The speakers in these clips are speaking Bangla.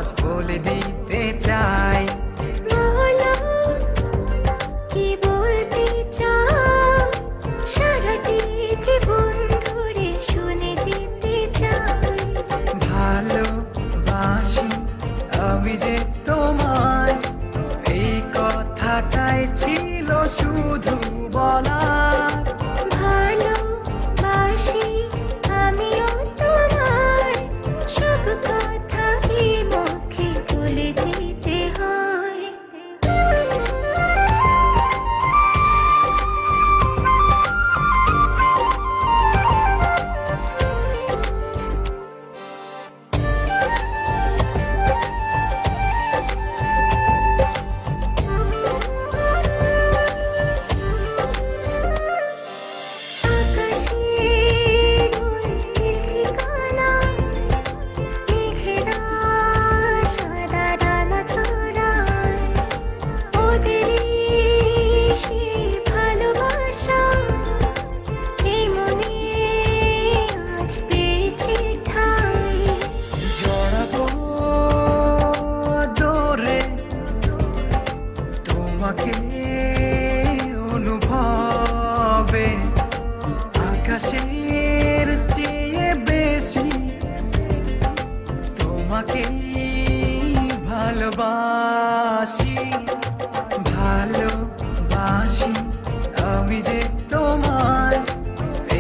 আজ বলে দিতে চাই। বলো কি বলতে চাও, সারাটি জীবন ধরে শুনে যেতে চাই। ভালোবাসি আমি যে তোমায়, এই কথাটাই ছিল শুধু বলার। ভালোবাসি আমিও তোমায়, সব কথা কি মুখে বলে দিতে হয়? আকাশের ওই নীল ঠিকানা, মেঘেরা সাদা ডানা ছড়ায়, ওদেরই সেই ভালোবাসা এই মনে আজ পেয়েছে ঠাঁই। জড়াবো দৌড়ে তোমাকে অনুভবে, আকাশের চেয়ে বেশি তোমাকে ভালোবাসি। ভালোবাসি আমি যে তোমায়,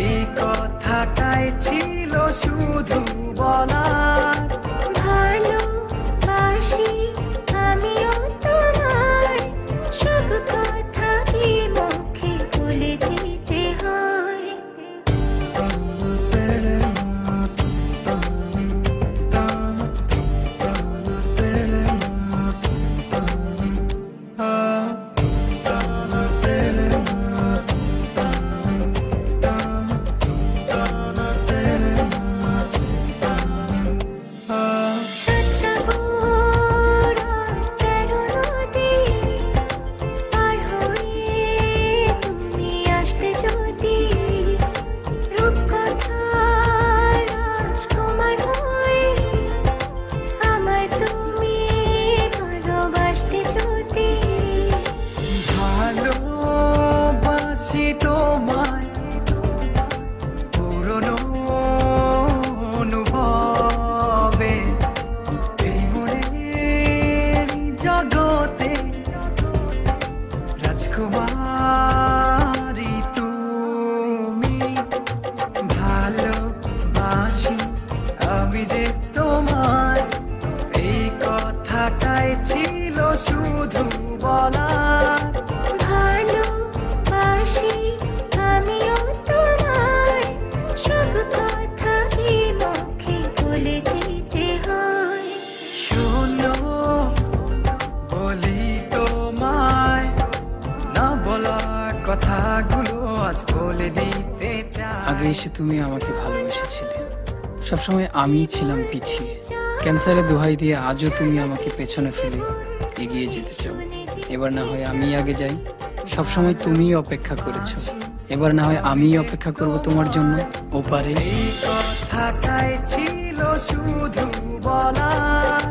এই কথাটাই ছিল শুধু বলার। ভালোবাসি আমিও তোমায়, সব কথা কি মুখে বলে দিতে হয়? সাতসাগর আর 13 নদী পার হয়ে তুমি আসতে যদি, রূপকথার রাজকুমার হয়ে আমায় তুমি ভালোবাসতে যদি। ভালোবাসি তোমায় পুরনো অনুভবে, এই মনের জগতে রাজকুমারী তুমি। ভালোবাসি আমি যে তোমায়, এই কথাটাই ছিল শুধু বলার। ভালোবাসি আমিও তোমায়, সব কথা কি মুখে বলে দিতে হয়? শোনো বলি তোমায়, না বলা কথাগুলো আজ বলে দিতে চাই। আগে এসে তুমি আমাকে ভালোবেসেছিলে, সবসময় আমিই ছিলাম পিছিয়ে। ক্যান্সারে দোহাই দিয়ে আজও তুমি আমাকে পেছনে ফেলে এগিয়ে যেতে চাও। এবার না হয় আমি আগে যাই, সবসময় তুমিই অপেক্ষা করেছো, এবার না হয় আমিই অপেক্ষা করব তোমার জন্য ওপারে। এই কথাটাই ছিল শুধু বলার।